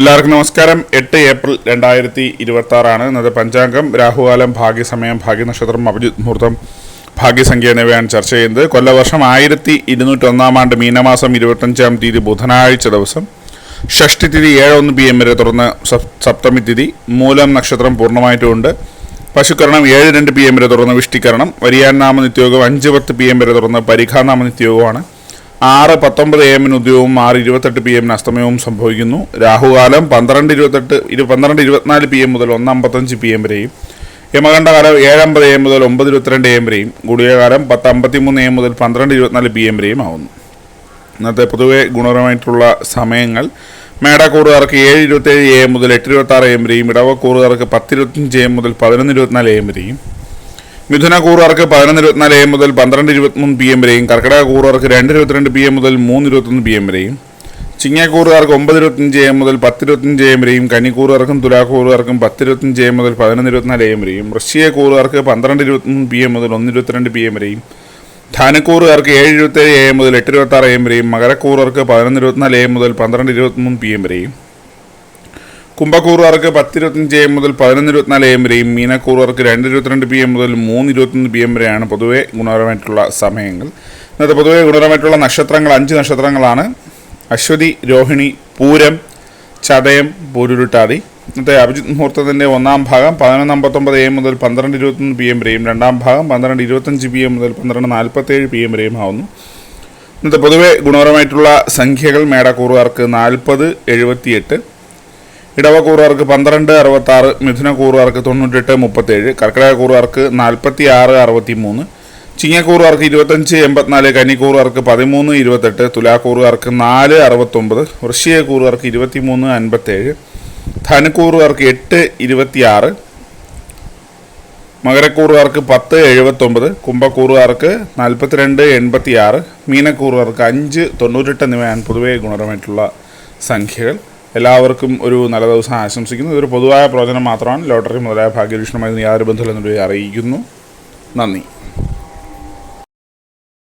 എല്ലാവർക്കും നമസ്കാരം. 8 ഏപ്രിൽ 2026 ഇന്നത്തെ പഞ്ചാംഗം. രാഹുകാലം, ഭാഗ്യസമയം, ഭാഗ്യനക്ഷത്രം, അഭിജിത് മുഹൂർത്തം, ഭാഗ്യസംഖ്യ എന്നിവയാണ് ചർച്ച ചെയ്യുന്നത്. കൊല്ലവർഷം 1201 ആണ്ട് മീനമാസം 25-ാം തീയതി ബുധനാഴ്ച ദിവസം, ഷഷ്ടി തിഥി 7:01 PM വരെ തുറന്ന് സപ്തമി തിഥി, മൂലം നക്ഷത്രം പൂർണ്ണമായിട്ടുമുണ്ട്. പശുക്കരണം 7:02 PM വരെ തുറന്ന് വിഷ്ടിക്കരണം, വരിയാൻ നാമ നിത്യയോഗം 5:10 PM വരെ തുറന്ന് പരിഖാനാമ നിത്യയോഗമാണ്. 6:19 AM ഉദ്യോഗവും 6:28 PM അസ്തമയവും സംഭവിക്കുന്നു. രാഹുകാലം 12:24 PM മുതൽ 1:55 PM വരെയും, യമകണ്ഠകാലം 7:50 AM മുതൽ 9:22 AM വരെയും, ഗുളികകാലം 10:53 AM മുതൽ 12:24 PM വരെയും ആവുന്നു. ഇന്നത്തെ പൊതുവെ ഗുണപരമായിട്ടുള്ള സമയങ്ങൾ: മേടക്കൂറുകാർക്ക് 7:27 AM മുതൽ 8:26 AM വരെയും, ഇടവക്കൂറുകാർക്ക് 10:25 AM മുതൽ 11:24 AM വരെയും, മിഥുനക്കൂറുകാർക്ക് 11:24 AM മുതൽ 12:23 PM വരെയും, കർക്കിടകക്കൂറുകാർക്ക് 2:22 PM മുതൽ 3:21 PM വരെയും, ചിങ്ങക്കൂറുകാർക്ക് 9:25 AM മുതൽ 10:25 AM വരെയും, കന്നിക്കൂറുകാർക്കും തുലാക്കൂറുകാർക്കും 10:25 AM മുതൽ 11:24 AM വരെയും, വൃശ്ചികക്കൂറുകാർക്ക് 12:23 PM മുതൽ 1:22 PM വരെയും, ധനുക്കൂറുകാർക്ക് 7:27 AM മുതൽ 8:26 AM വരെയും, മകരക്കൂറുകാർക്ക് 11:24 AM മുതൽ 12:23 PM വരെയും, കുംഭക്കൂറുകാർക്ക് 10:25 AM മുതൽ 11:24 AM വരെയും, മീനക്കൂറുകാർക്ക് 2:22 PM മുതൽ 3:21 PM വരെയാണ് പൊതുവെ ഗുണപരമായിട്ടുള്ള സമയങ്ങൾ. ഇന്നത്തെ പൊതുവെ ഗുണപരമായിട്ടുള്ള നക്ഷത്രങ്ങൾ 5 നക്ഷത്രങ്ങളാണ്: അശ്വതി, രോഹിണി, പൂരം, ചതയം, പൂരുരുട്ടാതി. ഇന്നത്തെ അഭിജിത് മുഹൂർത്തത്തിൻ്റെ 1-ാം ഭാഗം 11:59 AM മുതൽ 12:21 PM വരെയും, 2-ാം ഭാഗം 12:25 PM മുതൽ 12:47 PM വരെയും ആവുന്നു. ഇന്നത്തെ പൊതുവെ ഗുണപരമായിട്ടുള്ള സംഖ്യകൾ: മേടക്കൂറുകാർക്ക് 40:78, ഇടവക്കൂറുകാർക്ക് 12:66, മിഥുനക്കൂറുകാർക്ക് 98:37, കർക്കിടകക്കൂറുകാർക്ക് 46:63, ചിങ്ങക്കൂറുകാർക്ക് 25:84, കന്നിക്കൂറുകാർക്ക് 13:28, തുലാക്കൂറുകാർക്ക് 4:69, വൃശ്ചികക്കൂറുകാർക്ക് 23:57, ധനുക്കൂറുകാർക്ക് 8:26, മകരക്കൂറുകാർക്ക് 10:79, കുംഭക്കൂറുകാർക്ക് 42:86, മീനക്കൂറുകാർക്ക് 5:98 എന്നിവയാണ് പൊതുവെ ഗുണപരമായിട്ടുള്ള സംഖ്യകൾ. എല്ലാവർക്കും ഒരു നല്ല ദിവസം ആശംസിക്കുന്നു. ഇതൊരു പൊതുവായ പ്രവചനം മാത്രമാണ്. ലോട്ടറി മുതലായ ഭാഗ്യവീക്ഷണമായി യാതൊരു ബന്ധമില്ലെന്നുള്ളത് അറിയിക്കുന്നു. നന്ദി.